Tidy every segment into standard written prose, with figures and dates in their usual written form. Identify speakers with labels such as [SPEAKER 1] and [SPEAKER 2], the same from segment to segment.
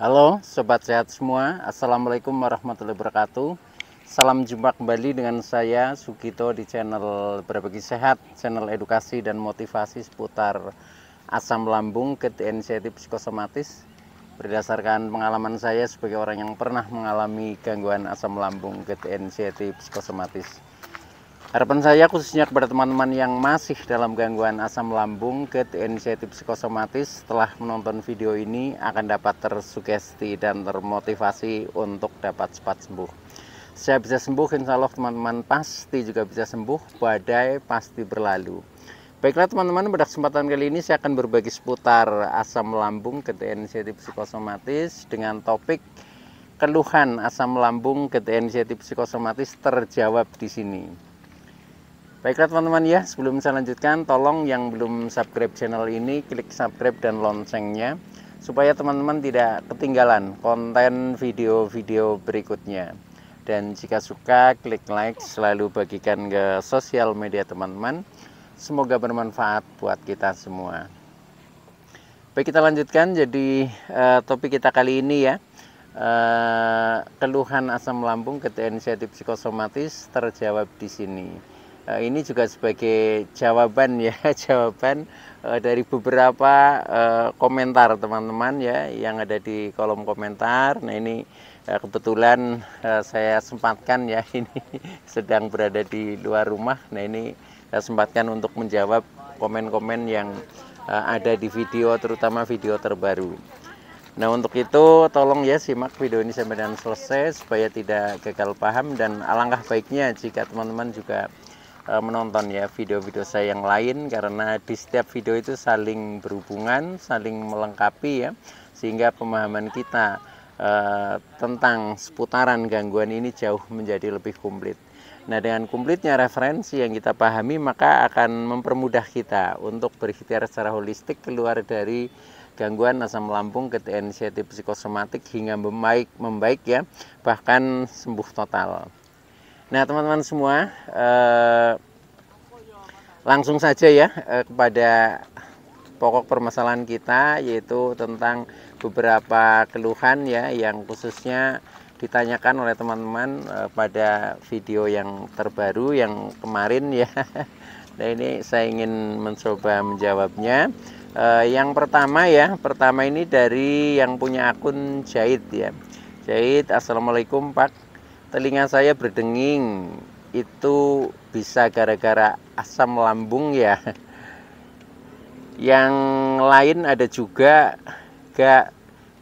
[SPEAKER 1] Halo Sobat Sehat semua, Assalamualaikum warahmatullahi wabarakatuh. Salam jumpa kembali dengan saya Sugito di channel Berbagi Sehat, channel edukasi dan motivasi seputar asam lambung, inisiatif psikosomatis. Berdasarkan pengalaman saya sebagai orang yang pernah mengalami gangguan asam lambung, inisiatif psikosomatis. Harapan saya khususnya kepada teman-teman yang masih dalam gangguan asam lambung, inisiatif psikosomatis, setelah menonton video ini akan dapat tersugesti dan termotivasi untuk dapat cepat sembuh. Saya bisa sembuh, insya Allah teman-teman pasti juga bisa sembuh, badai pasti berlalu. Baiklah teman-teman, pada kesempatan kali ini saya akan berbagi seputar asam lambung, inisiatif psikosomatis dengan topik keluhan asam lambung, inisiatif psikosomatis terjawab di sini. Baiklah teman-teman ya, sebelum saya lanjutkan, tolong yang belum subscribe channel ini, klik subscribe dan loncengnya, supaya teman-teman tidak ketinggalan konten video-video berikutnya. Dan jika suka, klik like, selalu bagikan ke sosial media teman-teman. Semoga bermanfaat buat kita semua. Baik, kita lanjutkan, jadi topik kita kali ini ya, keluhan asam lambung, inisiatif psikosomatis terjawab di sini. Ini juga sebagai jawaban ya, jawaban dari beberapa komentar teman-teman ya yang ada di kolom komentar. Nah ini kebetulan saya sempatkan ya, ini sedang berada di luar rumah. Nah ini saya sempatkan untuk menjawab komen-komen yang ada di video, terutama video terbaru. Nah untuk itu tolong ya simak video ini sampai dengan selesai supaya tidak gagal paham, dan alangkah baiknya jika teman-teman juga menonton ya video-video saya yang lain, karena di setiap video itu saling berhubungan, saling melengkapi ya, sehingga pemahaman kita tentang seputaran gangguan ini jauh menjadi lebih komplit. Nah dengan komplitnya referensi yang kita pahami, maka akan mempermudah kita untuk berikhtiar secara holistik keluar dari gangguan asam lambung, inisiatif psikosomatik hingga membaik ya, bahkan sembuh total. Nah teman-teman semua, langsung saja ya kepada pokok permasalahan kita, yaitu tentang beberapa keluhan ya yang khususnya ditanyakan oleh teman-teman pada video yang terbaru yang kemarin ya. Nah ini saya ingin mencoba menjawabnya. Yang pertama ini dari yang punya akun Jahid ya. Jahid, Assalamualaikum Pak. Telinga saya berdenging, itu bisa gara-gara asam lambung ya? Yang lain ada juga gak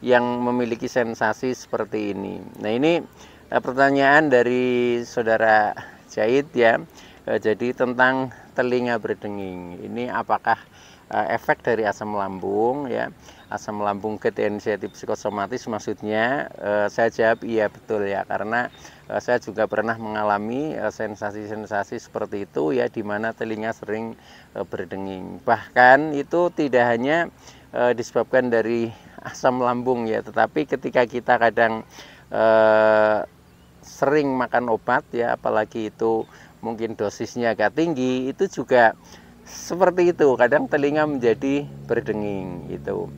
[SPEAKER 1] yang memiliki sensasi seperti ini? Nah ini pertanyaan dari saudara Jahid ya. Jadi tentang telinga berdenging, ini apakah efek dari asam lambung ya? Asam lambung, inisiatif psikosomatis maksudnya. Saya jawab iya betul ya, karena saya juga pernah mengalami sensasi-sensasi seperti itu ya, di mana telinga sering berdenging. Bahkan itu tidak hanya disebabkan dari asam lambung ya, tetapi ketika kita kadang sering makan obat ya, apalagi itu mungkin dosisnya agak tinggi, itu juga seperti itu, kadang telinga menjadi berdenging gitu.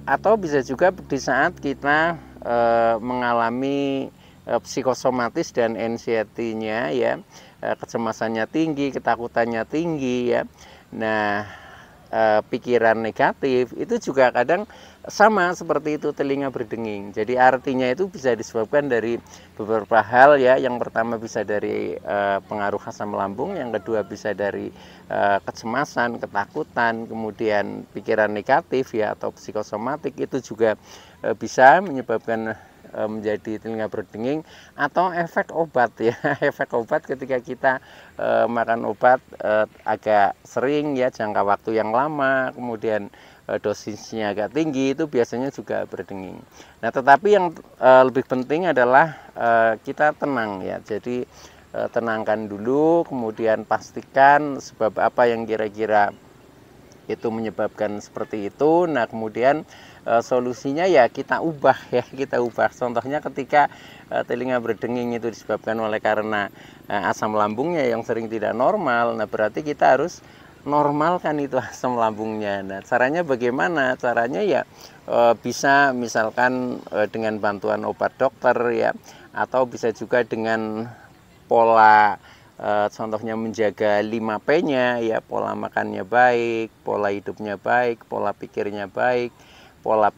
[SPEAKER 1] Atau bisa juga di saat kita mengalami psikosomatis dan anxiety-nya ya, kecemasannya tinggi, ketakutannya tinggi ya. Nah pikiran negatif itu juga kadang sama seperti itu, telinga berdenging. Jadi artinya itu bisa disebabkan dari beberapa hal ya. Yang pertama bisa dari pengaruh asam lambung, yang kedua bisa dari kecemasan, ketakutan, kemudian pikiran negatif ya atau psikosomatik itu juga bisa menyebabkan menjadi telinga berdenging, atau efek obat ya. Efek obat ketika kita makan obat agak sering ya, jangka waktu yang lama, kemudian dosisnya agak tinggi, itu biasanya juga berdenging. Nah tetapi yang lebih penting adalah kita tenang ya. Jadi tenangkan dulu, kemudian pastikan sebab apa yang kira-kira itu menyebabkan seperti itu. Nah kemudian solusinya ya kita ubah ya, kita ubah. Contohnya ketika telinga berdenging itu disebabkan oleh karena asam lambungnya yang sering tidak normal, nah berarti kita harus normalkan itu asam lambungnya. Nah, caranya bagaimana? Caranya ya bisa misalkan dengan bantuan obat dokter ya, atau bisa juga dengan pola contohnya menjaga 5P-nya ya, pola makannya baik, pola hidupnya baik, pola pikirnya baik, pola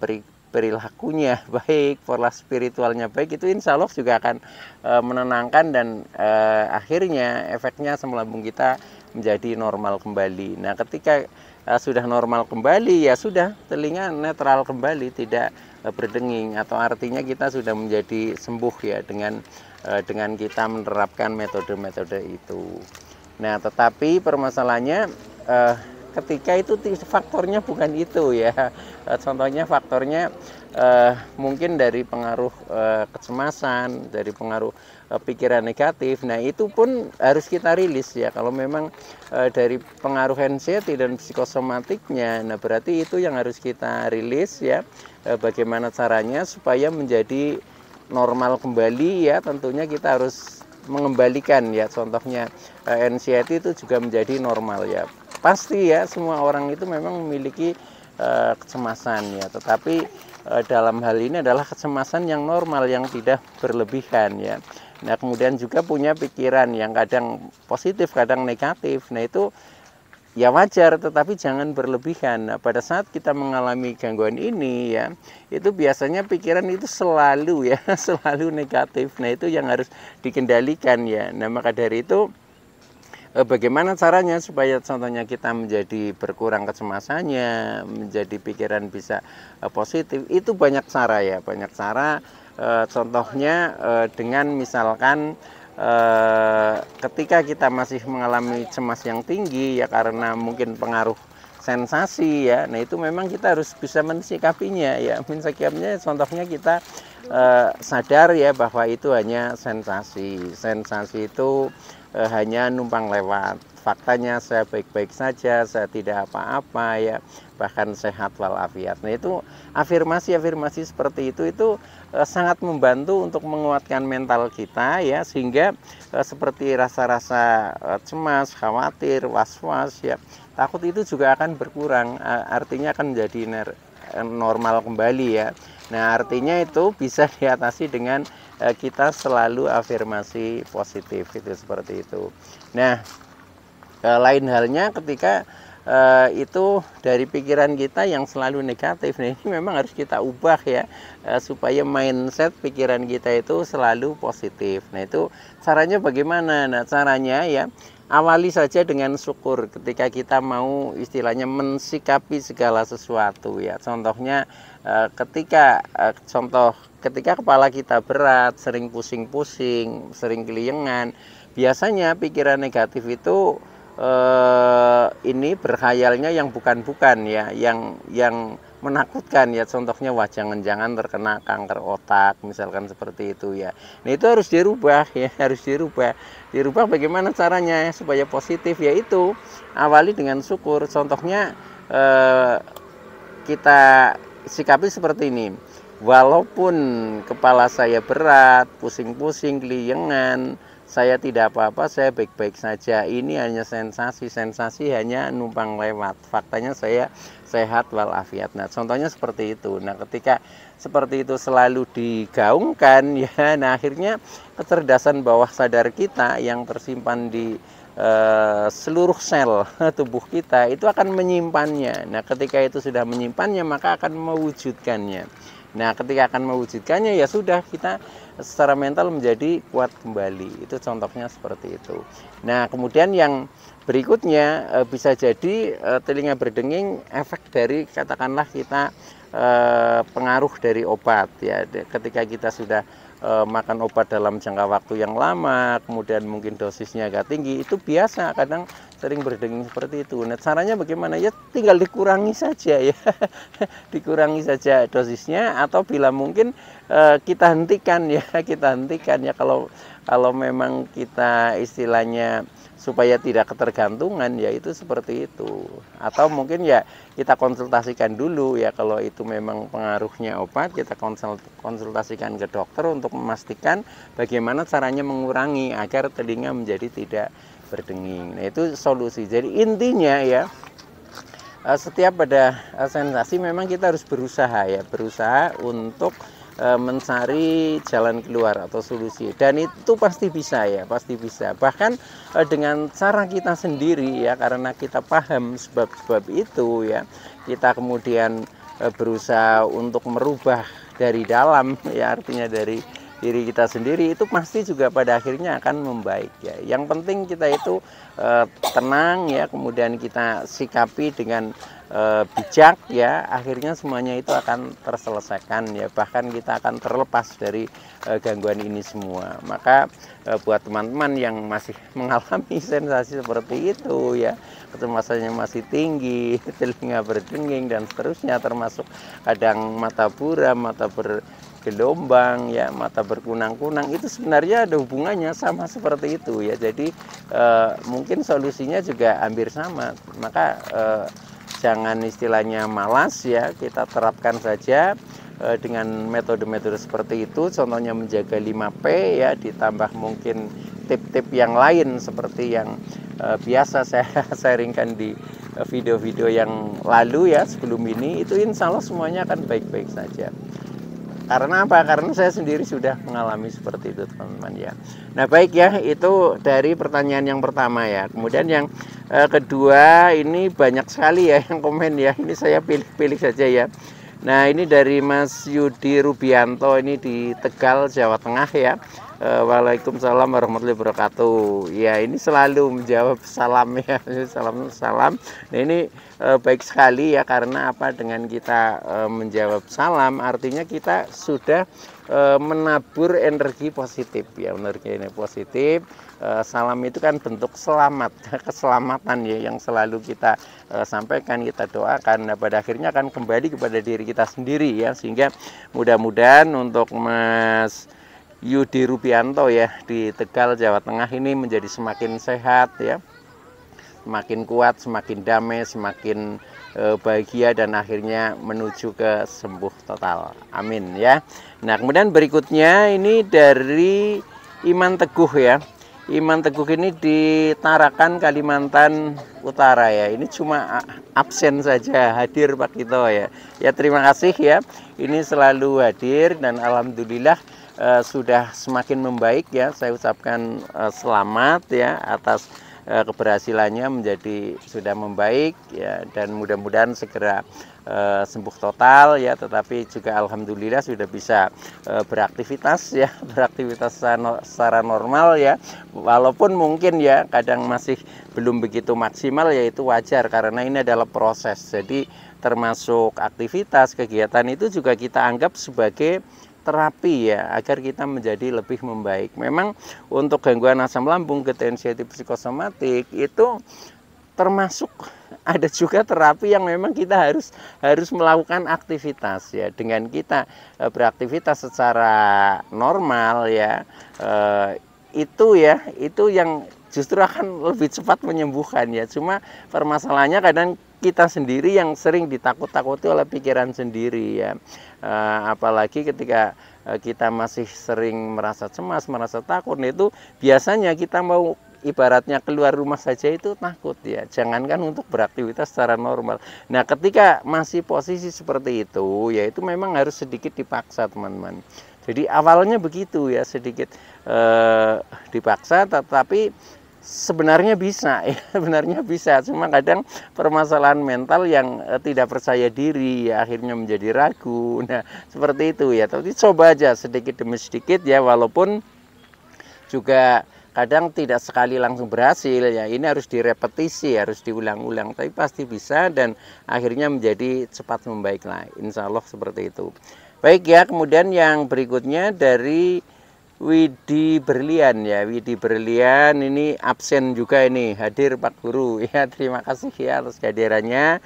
[SPEAKER 1] perilakunya baik, pola spiritualnya baik, itu insya Allah juga akan menenangkan dan akhirnya efeknya asam lambung kita menjadi normal kembali. Nah, ketika sudah normal kembali ya sudah, telinga netral kembali, tidak berdenging, atau artinya kita sudah menjadi sembuh ya dengan kita menerapkan metode-metode itu. Nah, tetapi permasalahannya ketika itu faktornya bukan itu ya. Contohnya faktornya mungkin dari pengaruh kecemasan, dari pengaruh pikiran negatif. Nah, itu pun harus kita rilis ya. Kalau memang dari pengaruh anxiety dan psikosomatiknya, nah berarti itu yang harus kita rilis ya. Bagaimana caranya supaya menjadi normal kembali ya, tentunya kita harus mengembalikan ya, contohnya anxiety itu juga menjadi normal ya. Pasti ya, semua orang itu memang memiliki kecemasan ya, tetapi dalam hal ini adalah kecemasan yang normal, yang tidak berlebihan ya. Nah, kemudian juga punya pikiran yang kadang positif, kadang negatif. Nah, itu ya wajar, tetapi jangan berlebihan. Nah, pada saat kita mengalami gangguan ini ya, itu biasanya pikiran itu selalu ya, selalu negatif. Nah, itu yang harus dikendalikan ya. Nah, maka dari itu bagaimana caranya supaya contohnya kita menjadi berkurang kecemasannya, menjadi pikiran bisa positif, itu banyak cara ya, banyak cara. Contohnya dengan misalkan ketika kita masih mengalami cemas yang tinggi ya, karena mungkin pengaruh sensasi ya, nah itu memang kita harus bisa mensikapinya ya. Mensikapinya contohnya kita sadar ya bahwa itu hanya sensasi. Sensasi itu hanya numpang lewat. Faktanya saya baik-baik saja, saya tidak apa-apa ya, bahkan sehat walafiat. Nah, itu afirmasi-afirmasi seperti itu sangat membantu untuk menguatkan mental kita ya, sehingga seperti rasa-rasa cemas, khawatir, was-was ya, takut itu juga akan berkurang, artinya akan menjadi normal kembali ya. Nah, artinya itu bisa diatasi dengan kita selalu afirmasi positif, itu seperti itu. Nah, lain halnya ketika itu dari pikiran kita yang selalu negatif. Nah, ini memang harus kita ubah ya, supaya mindset pikiran kita itu selalu positif. Nah, itu caranya bagaimana? Nah, caranya ya, awali saja dengan syukur ketika kita mau istilahnya mensikapi segala sesuatu ya. Contohnya ketika kepala kita berat, sering pusing-pusing, sering keliengan, biasanya pikiran negatif itu ini berkhayalnya yang bukan-bukan ya, yang menakutkan ya. Contohnya, wah jangan-jangan terkena kanker otak misalkan, seperti itu ya. Nah, itu harus dirubah ya, harus dirubah bagaimana caranya supaya positif, yaitu awali dengan syukur. Contohnya kita sikapi seperti ini, walaupun kepala saya berat, pusing-pusing, keliengan, saya tidak apa-apa, saya baik-baik saja. Ini hanya sensasi hanya numpang lewat. Faktanya saya sehat walafiat. Nah, contohnya seperti itu. Nah, ketika seperti itu selalu digaungkan ya, nah akhirnya kecerdasan bawah sadar kita yang tersimpan di seluruh sel tubuh kita itu akan menyimpannya. Nah, ketika itu sudah menyimpannya, maka akan mewujudkannya. Nah, ketika akan mewujudkannya ya sudah, kita secara mental menjadi kuat kembali. Itu contohnya seperti itu. Nah, kemudian yang berikutnya bisa jadi telinga berdenging efek dari katakanlah kita pengaruh dari obat ya. Ketika kita sudah makan obat dalam jangka waktu yang lama, kemudian mungkin dosisnya agak tinggi, itu biasa kadang sering berdenging seperti itu. Nah, caranya bagaimana ya? Tinggal dikurangi saja ya. Dikurangi saja dosisnya, atau bila mungkin kita hentikan ya, kalau memang kita istilahnya supaya tidak ketergantungan ya, itu seperti itu. Atau mungkin ya kita konsultasikan dulu ya, kalau itu memang pengaruhnya obat, kita konsultasikan ke dokter untuk memastikan bagaimana caranya mengurangi agar telinga menjadi tidak berdenging. Nah, itu solusi. Jadi intinya ya, setiap ada sensasi memang kita harus berusaha ya, berusaha untuk mencari jalan keluar atau solusi, dan itu pasti bisa ya, pasti bisa. Bahkan dengan cara kita sendiri ya, karena kita paham sebab-sebab itu ya, kita kemudian berusaha untuk merubah dari dalam ya, artinya dari diri kita sendiri, itu pasti juga pada akhirnya akan membaik ya. Yang penting kita itu tenang ya, kemudian kita sikapi dengan bijak ya, akhirnya semuanya itu akan terselesaikan ya, bahkan kita akan terlepas dari gangguan ini semua. Maka buat teman-teman yang masih mengalami sensasi seperti itu ya, kecemasannya masih tinggi, telinga berdenging dan seterusnya, termasuk kadang mata buram, mata bergelombang ya, mata berkunang-kunang, itu sebenarnya ada hubungannya sama seperti itu ya. Jadi mungkin solusinya juga hampir sama. Maka jangan istilahnya malas ya, kita terapkan saja dengan metode-metode seperti itu. Contohnya menjaga 5P ya, ditambah mungkin tip-tip yang lain seperti yang biasa saya sharingkan di video-video yang lalu ya, sebelum ini. Itu insya Allah semuanya akan baik-baik saja. Karena apa? Karena saya sendiri sudah mengalami seperti itu, teman-teman ya. Nah, baik ya, itu dari pertanyaan yang pertama ya. Kemudian yang kedua, ini banyak sekali ya yang komen ya. Ini saya pilih-pilih saja ya. Nah, ini dari Mas Yudi Rubianto, ini di Tegal, Jawa Tengah ya. Waalaikumsalam warahmatullahi wabarakatuh. Ya, ini selalu menjawab salam ya, salam. Nah, ini baik sekali ya, karena apa? Dengan kita menjawab salam, artinya kita sudah menabur energi positif ya, energi positif. Salam itu kan bentuk selamat, keselamatan ya, yang selalu kita sampaikan, kita doakan. Nah, pada akhirnya akan kembali kepada diri kita sendiri ya, sehingga mudah-mudahan untuk Mas Yudi Rubianto ya di Tegal, Jawa Tengah ini menjadi semakin sehat ya, semakin kuat, semakin damai, semakin bahagia, dan akhirnya menuju ke sembuh total. Amin ya. Nah, kemudian berikutnya ini dari Iman Teguh ya. Iman Teguh ini di Tarakan, Kalimantan Utara ya. Ini cuma absen saja, hadir Pak Kito ya. Ya, terima kasih ya. Ini selalu hadir dan alhamdulillah sudah semakin membaik ya. Saya ucapkan selamat ya atas keberhasilannya, menjadi sudah membaik ya, dan mudah-mudahan segera sembuh total ya. Tetapi juga alhamdulillah sudah bisa beraktivitas ya, beraktivitas secara normal ya, walaupun mungkin ya kadang masih belum begitu maksimal, yaitu wajar karena ini adalah proses. Jadi termasuk aktivitas kegiatan itu juga kita anggap sebagai terapi ya, agar kita menjadi lebih membaik. Memang untuk gangguan asam lambung, gejala anxiety psikosomatik itu termasuk ada juga terapi yang memang kita harus melakukan aktivitas ya. Dengan kita beraktivitas secara normal ya, itu yang justru akan lebih cepat menyembuhkan ya. Cuma permasalahannya kadang kita sendiri yang sering ditakut-takuti oleh pikiran sendiri ya. Apalagi ketika kita masih sering merasa cemas, merasa takut, itu biasanya kita mau ibaratnya keluar rumah saja itu takut ya, jangankan untuk beraktivitas secara normal. Nah, ketika masih posisi seperti itu, ya itu memang harus sedikit dipaksa, teman-teman. Jadi awalnya begitu ya, sedikit dipaksa, tetapi sebenarnya bisa ya, sebenarnya bisa. Cuma kadang permasalahan mental yang tidak percaya diri ya, akhirnya menjadi ragu. Nah, seperti itu ya. Tapi coba aja sedikit demi sedikit ya, walaupun juga kadang tidak sekali langsung berhasil ya. Ini harus direpetisi, harus diulang-ulang, tapi pasti bisa dan akhirnya menjadi cepat membaik lah. Insya Allah seperti itu. Baik ya, kemudian yang berikutnya dari Widi Berlian ya. Widi Berlian ini absen juga, ini hadir Pak Guru ya. Terima kasih ya atas kehadirannya.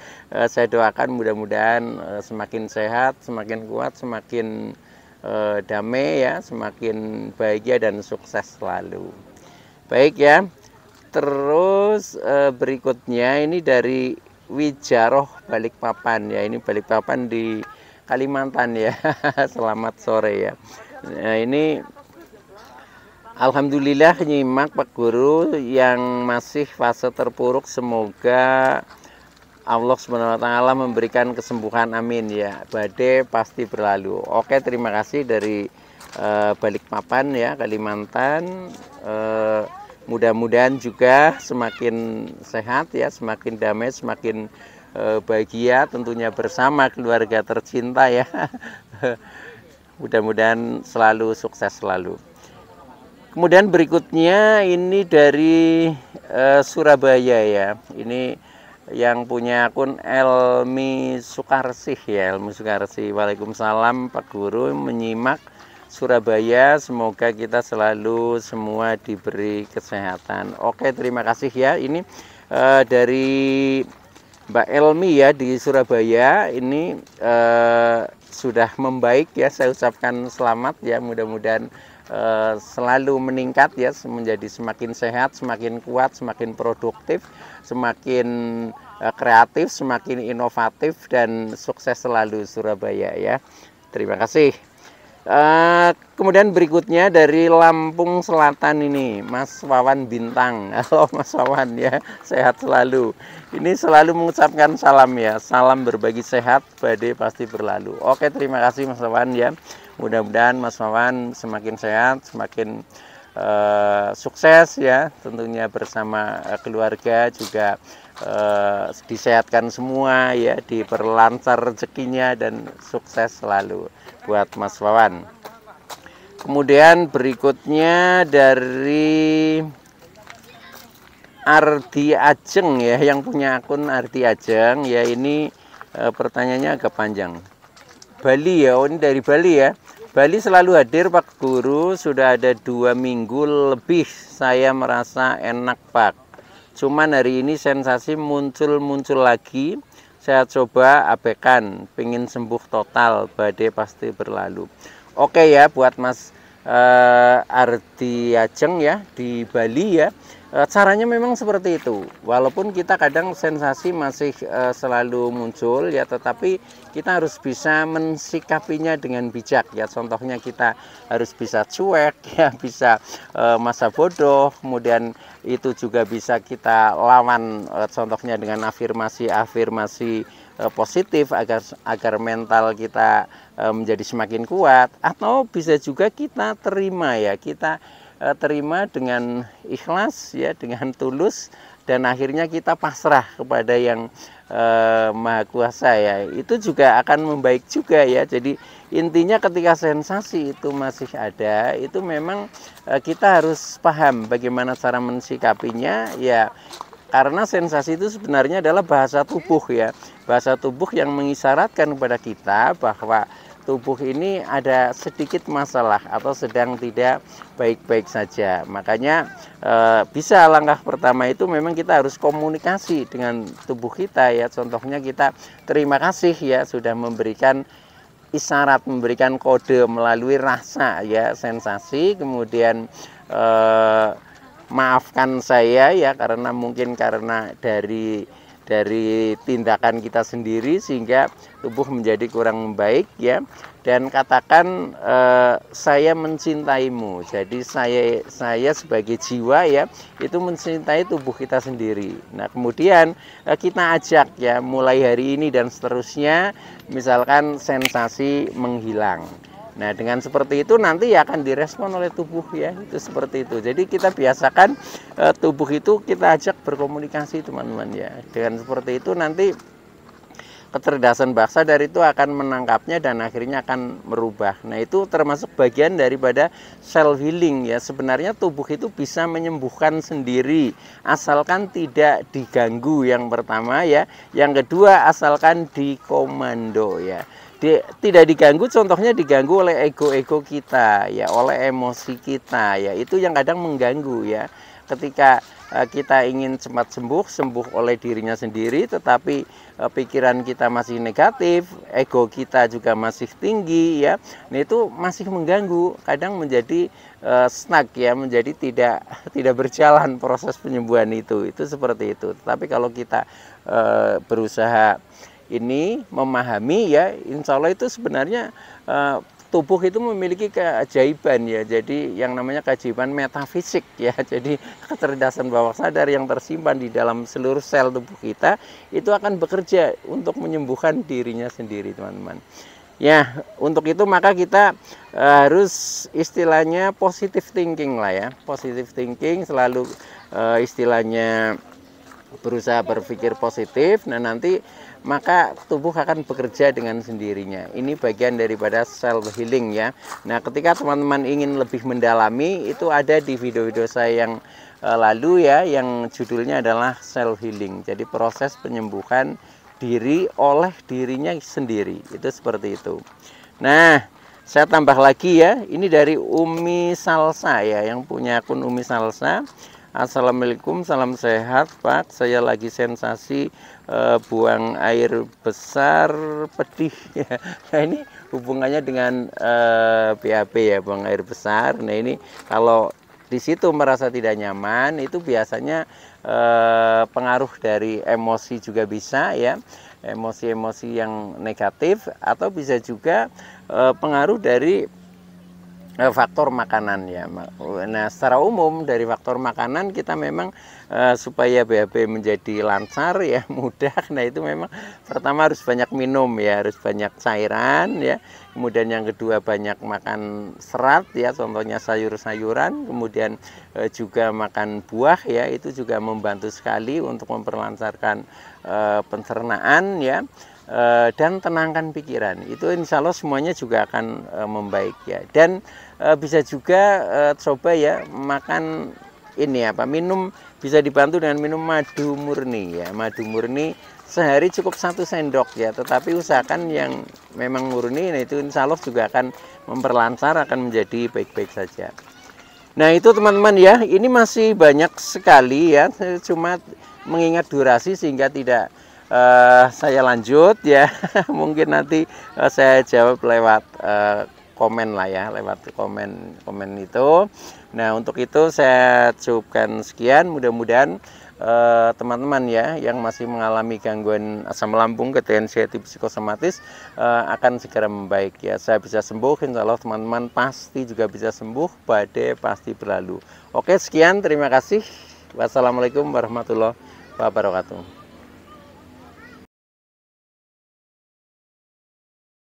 [SPEAKER 1] Saya doakan mudah-mudahan semakin sehat, semakin kuat, semakin damai ya, semakin bahagia dan sukses selalu. Baik ya. Terus berikutnya ini dari Wijaroh Balikpapan ya. Ini Balikpapan di Kalimantan ya. Selamat sore ya. Nah, ini Alhamdulillah nyimak Pak Guru yang masih fase terpuruk, semoga Allah SWT memberikan kesembuhan, amin ya. Badai pasti berlalu. Oke, terima kasih dari Balikpapan ya, Kalimantan. Mudah-mudahan juga semakin sehat ya, semakin damai, semakin bahagia tentunya bersama keluarga tercinta ya. Mudah-mudahan selalu sukses selalu. Kemudian berikutnya ini dari Surabaya ya. Ini yang punya akun Elmi Sukarsih ya, Elmi Sukarsih. Waalaikumsalam Pak Guru, menyimak Surabaya, semoga kita selalu semua diberi kesehatan. Oke, terima kasih ya. Ini dari Mbak Elmi ya di Surabaya. Ini sudah membaik ya, saya ucapkan selamat ya, mudah-mudahan selalu meningkat ya, menjadi semakin sehat, semakin kuat, semakin produktif, semakin kreatif, semakin inovatif, dan sukses selalu Surabaya ya. Terima kasih. Kemudian berikutnya dari Lampung Selatan ini, Mas Wawan Bintang. Halo Mas Wawan ya, sehat selalu. Ini selalu mengucapkan salam ya, salam berbagi sehat, badai pasti berlalu. Oke, terima kasih Mas Wawan ya. Mudah-mudahan Mas Wawan semakin sehat, semakin sukses ya, tentunya bersama keluarga juga disehatkan semua ya, diperlancar rezekinya dan sukses selalu buat Mas Wawan. Kemudian berikutnya dari Ardi Ajeng ya, yang punya akun Ardi Ajeng ya. Ini pertanyaannya agak panjang. Bali ya, oh ini dari Bali ya. Bali selalu hadir Pak Guru, sudah ada 2 minggu lebih saya merasa enak Pak. Cuman hari ini sensasi muncul lagi. Saya coba abaikan, pengen sembuh total, badai pasti berlalu. Oke ya, buat Mas Ardi Ajeng ya di Bali ya. Caranya memang seperti itu. Walaupun kita kadang sensasi masih selalu muncul ya, tetapi kita harus bisa mensikapinya dengan bijak ya. Contohnya kita harus bisa cuek ya, bisa masa bodoh. Kemudian itu juga bisa kita lawan contohnya dengan afirmasi positif agar mental kita menjadi semakin kuat. Atau bisa juga kita terima ya, kita terima dengan ikhlas ya, dengan tulus, dan akhirnya kita pasrah kepada yang Maha Kuasa ya. Itu juga akan membaik juga ya. Jadi intinya ketika sensasi itu masih ada, itu memang kita harus paham bagaimana cara mensikapinya ya. Karena sensasi itu sebenarnya adalah bahasa tubuh ya. Bahasa tubuh yang mengisyaratkan kepada kita bahwa tubuh ini ada sedikit masalah atau sedang tidak baik-baik saja. Makanya bisa langkah pertama itu memang kita harus komunikasi dengan tubuh kita ya. Contohnya kita terima kasih ya sudah memberikan isyarat, memberikan kode melalui rasa ya, sensasi. Kemudian maafkan saya ya, karena mungkin karena dari tindakan kita sendiri sehingga tubuh menjadi kurang baik ya. Dan katakan saya mencintaimu. Jadi saya sebagai jiwa ya, itu mencintai tubuh kita sendiri. Nah, kemudian kita ajak ya, mulai hari ini dan seterusnya, misalkan sensasi menghilang. Nah, dengan seperti itu nanti akan direspon oleh tubuh ya, itu seperti itu. Jadi kita biasakan tubuh itu kita ajak berkomunikasi teman-teman ya. Dengan seperti itu nanti kecerdasan bawah sadar itu akan menangkapnya dan akhirnya akan merubah. Nah, itu termasuk bagian daripada self healing ya. Sebenarnya tubuh itu bisa menyembuhkan sendiri asalkan tidak diganggu, yang pertama ya. Yang kedua, asalkan dikomando ya. Tidak diganggu, contohnya diganggu oleh ego-ego kita ya, oleh emosi kita ya, itu yang kadang mengganggu ya. Ketika kita ingin cepat sembuh oleh dirinya sendiri, tetapi pikiran kita masih negatif, ego kita juga masih tinggi ya, nah itu masih mengganggu, kadang menjadi stuck ya, menjadi tidak berjalan proses penyembuhan itu seperti itu. Tetapi kalau kita berusaha ini memahami ya, insya Allah itu sebenarnya tubuh itu memiliki keajaiban ya, jadi yang namanya keajaiban metafisik ya, jadi kecerdasan bawah sadar yang tersimpan di dalam seluruh sel tubuh kita itu akan bekerja untuk menyembuhkan dirinya sendiri, teman-teman. Ya, untuk itu maka kita harus istilahnya positive thinking lah ya, positive thinking, selalu istilahnya berusaha berpikir positif. Nah, nanti maka tubuh akan bekerja dengan sendirinya. Ini bagian daripada self healing ya. Nah, ketika teman-teman ingin lebih mendalami, itu ada di video-video saya yang lalu ya, yang judulnya adalah self healing. Jadi proses penyembuhan diri oleh dirinya sendiri, itu seperti itu. Nah, saya tambah lagi ya, ini dari Umi Salsa ya, yang punya akun Umi Salsa. Assalamualaikum, salam sehat Pak, saya lagi sensasi buang air besar pedih ya. Nah, ini hubungannya dengan BAB ya, buang air besar. Nah, ini kalau di situ merasa tidak nyaman, itu biasanya pengaruh dari emosi juga bisa ya, emosi-emosi yang negatif, atau bisa juga pengaruh dari faktor makanan ya. Nah, secara umum dari faktor makanan kita memang supaya BAB menjadi lancar ya, mudah. Nah, itu memang pertama harus banyak minum ya, harus banyak cairan ya. Kemudian yang kedua banyak makan serat ya, contohnya sayur-sayuran. Kemudian juga makan buah ya, itu juga membantu sekali untuk memperlancarkan pencernaan ya. Dan tenangkan pikiran, itu insya Allah semuanya juga akan membaik ya. Dan bisa juga coba ya makan ini minum, bisa dibantu dengan minum madu murni ya. Madu murni sehari cukup 1 sendok ya, tetapi usahakan yang memang murni. Nah, itu insya Allah juga akan memperlancar, akan menjadi baik-baik saja. Nah, itu teman-teman ya, ini masih banyak sekali ya, saya cuma mengingat durasi sehingga tidak saya lanjut ya. Mungkin nanti saya jawab lewat komen lah ya, lewat komen itu. Nah, untuk itu saya cukupkan sekian. Mudah-mudahan teman-teman ya yang masih mengalami gangguan asam lambung, ketika anxiety psikosomatis akan segera membaik ya. Saya bisa sembuh, insya Allah teman-teman pasti juga bisa sembuh, badai pasti berlalu. Oke, sekian, terima kasih. Wassalamualaikum warahmatullahi wabarakatuh.